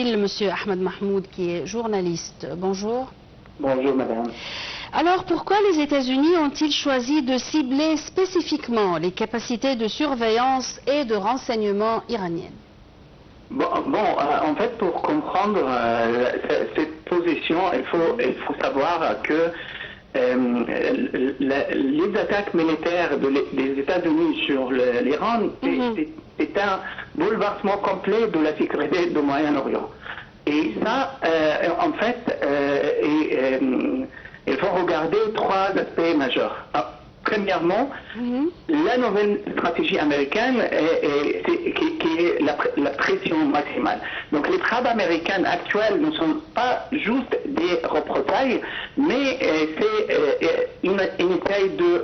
Israël, Monsieur Ahmed Mahmoud, qui est journaliste. Bonjour. Bonjour, madame. Alors, pourquoi les États-Unis ont-ils choisi de cibler spécifiquement les capacités de surveillance et de renseignement iraniennes? En fait, pour comprendre cette position, il faut savoir que les attaques militaires des États-Unis sur l'Iran, c'est un bouleversement complet de la sécurité du Moyen-Orient. Et ça, en fait, il faut regarder trois aspects majeurs. Premièrement, la nouvelle stratégie américaine qui est la pression maximale. Donc les frappes américaines actuelles ne sont pas juste des représailles, mais c'est une essaye de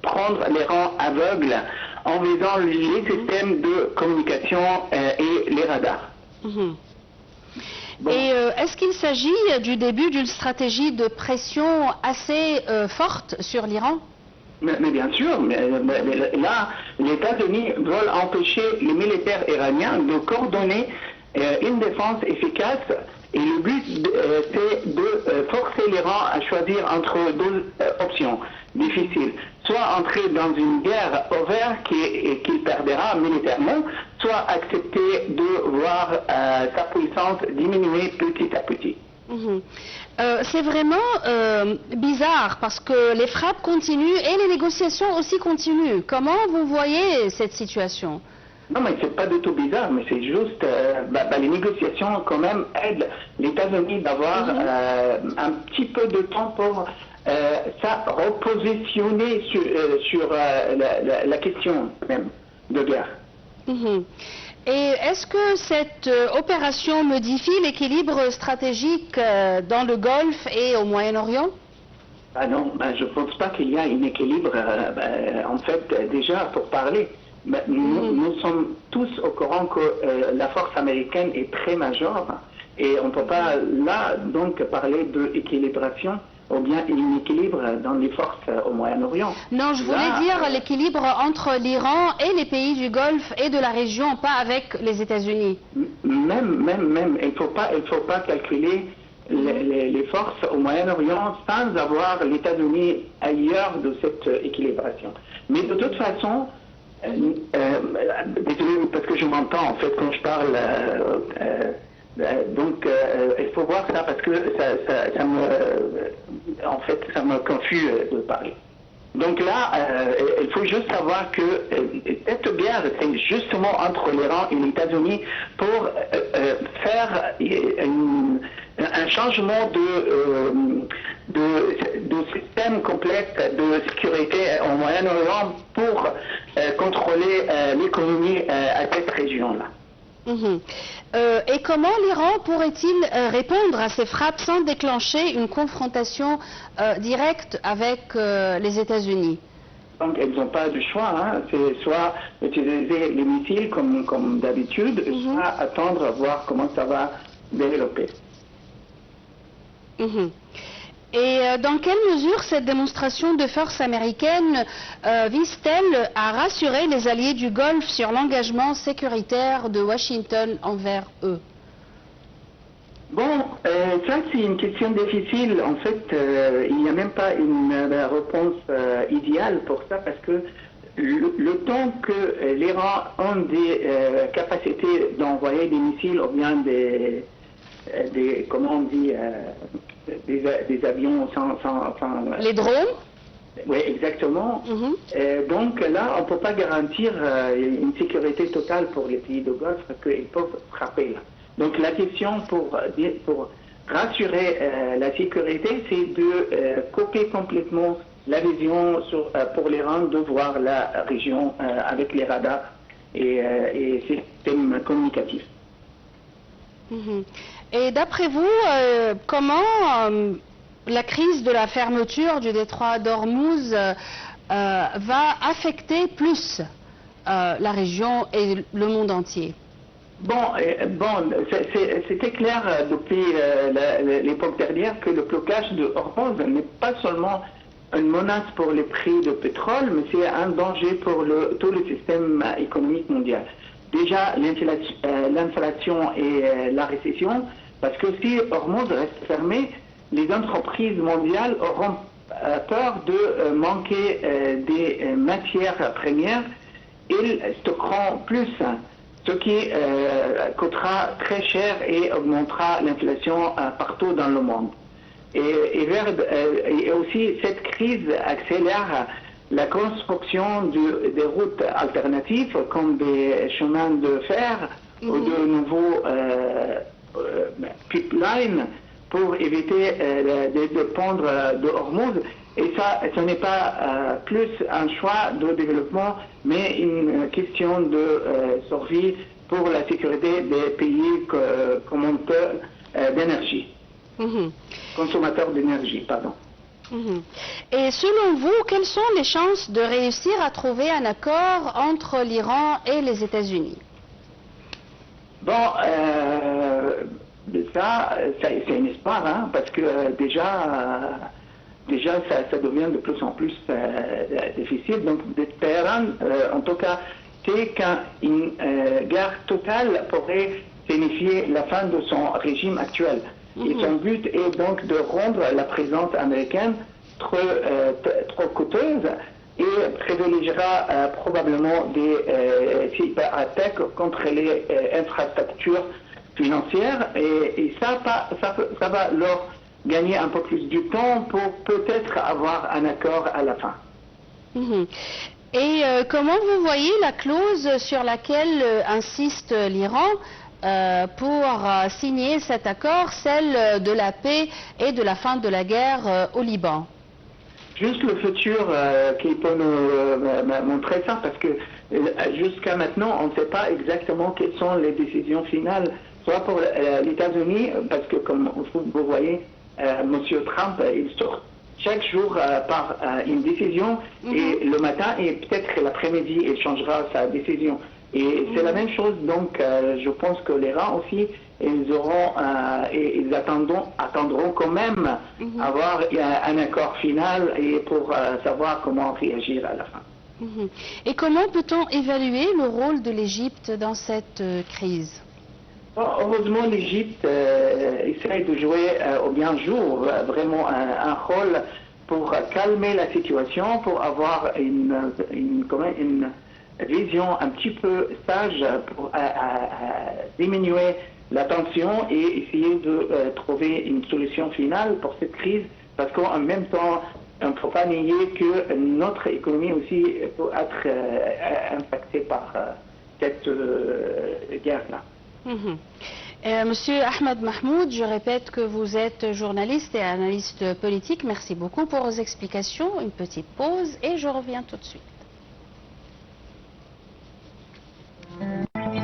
prendre les rangs aveugles en visant les systèmes de communication et les radars. Et est-ce qu'il s'agit du début d'une stratégie de pression assez forte sur l'Iran? Mais bien sûr, mais là, les États-Unis veulent empêcher les militaires iraniens de coordonner une défense efficace. Et le but, c'est de forcer l'Iran à choisir entre deux options difficiles. Soit entrer dans une guerre ouverte qu'il perdra militairement, soit accepter de voir sa puissance diminuer petit à petit. C'est vraiment bizarre parce que les frappes continuent et les négociations aussi continuent. Comment vous voyez cette situation? Non, mais c'est pas du tout bizarre, mais c'est juste, les négociations quand même aident les États-Unis d'avoir un petit peu de temps pour repositionner sur la question même de guerre. Et est-ce que cette opération modifie l'équilibre stratégique dans le Golfe et au Moyen-Orient? Non, je ne pense pas qu'il y a un équilibre. En fait, déjà, pour parler, nous sommes tous au courant que la force américaine est très majeure et on ne peut pas là donc parler d'équilibration ou bien un équilibre dans les forces au Moyen-Orient. Non, je voulais dire l'équilibre entre l'Iran et les pays du Golfe et de la région, pas avec les États-Unis. Même, il faut pas calculer les forces au Moyen-Orient sans avoir les États-Unis ailleurs de cette équilibration. Mais de toute façon, désolé parce que je m'entends en fait quand je parle. Il faut voir ça parce que ça me confuse de parler. Donc là, il faut juste savoir que cette guerre, c'est justement entre l'Iran et les États-Unis pour faire un changement de système complet de sécurité au Moyen-Orient pour contrôler l'économie à cette région-là. Et comment l'Iran pourrait-il répondre à ces frappes sans déclencher une confrontation directe avec les États-Unis? Donc, ils n'ont pas du choix. C'est soit utiliser les missiles comme d'habitude, soit attendre, voir comment ça va développer. Et dans quelle mesure cette démonstration de force américaine vise-t-elle à rassurer les alliés du Golfe sur l'engagement sécuritaire de Washington envers eux? Ça c'est une question difficile. En fait, il n'y a même pas une réponse idéale pour ça parce que le temps que l'Iran a des capacités d'envoyer des missiles ou bien des comment on dit, des avions sans... Les drones? Oui, exactement. Donc là, on ne peut pas garantir une sécurité totale pour les pays de Golfe parce qu'ils peuvent frapper là. Donc la question pour rassurer la sécurité, c'est de couper complètement la vision pour l'Iran de voir la région avec les radars et systèmes communicatifs. Et d'après vous, comment la crise de la fermeture du détroit d'Ormuz va affecter plus la région et le monde entier? C'était clair depuis l'époque dernière que le blocage de Hormuz n'est pas seulement une menace pour les prix de pétrole, mais c'est un danger pour tout le système économique mondial. déjà l'inflation et la récession, parce que si Hormuz reste fermé, les entreprises mondiales auront peur de manquer des matières premières. Ils stockeront plus, ce qui coûtera très cher et augmentera l'inflation partout dans le monde. Et aussi, cette crise accélère la construction des routes alternatives, comme des chemins de fer ou de nouveaux pipelines pour éviter de dépendre de Hormuz. Et ça, ce n'est pas plus un choix de développement, mais une question de survie pour la sécurité des pays consommateurs d'énergie. Consommateurs d'énergie, pardon. Et selon vous, quelles sont les chances de réussir à trouver un accord entre l'Iran et les États-Unis? Bon, ça c'est un espoir, hein, parce que déjà ça devient de plus en plus difficile. Donc, Téhéran, en tout cas, c'est qu'une guerre totale pourrait signifier la fin de son régime actuel. Et son but est donc de rendre la présence américaine trop coûteuse et privilégiera probablement des cyberattaques contre les infrastructures financières. Et ça va leur gagner un peu plus du temps pour peut-être avoir un accord à la fin. Et comment vous voyez la clause sur laquelle insiste l'Iran pour signer cet accord, celle de la paix et de la fin de la guerre au Liban? Juste le futur qui peut nous montrer ça, parce que jusqu'à maintenant, on ne sait pas exactement quelles sont les décisions finales, soit pour les États-Unis, parce que comme vous voyez, M. Trump, il sort chaque jour par une décision, et le matin et peut-être l'après-midi, il changera sa décision. Et c'est la même chose, donc je pense que l'Iran aussi, ils attendront quand même avoir un accord final et pour savoir comment réagir à la fin. Et comment peut-on évaluer le rôle de l'Égypte dans cette crise? Heureusement, l'Égypte essaie de jouer au bien jour vraiment un rôle pour calmer la situation, pour avoir une vision un petit peu sage pour diminuer la tension et essayer de trouver une solution finale pour cette crise, parce qu'en même temps, on ne peut pas nier que notre économie aussi peut être impactée par cette guerre-là. Monsieur Ahmed Mahmoud, je répète que vous êtes journaliste et analyste politique. Merci beaucoup pour vos explications. Une petite pause et je reviens tout de suite.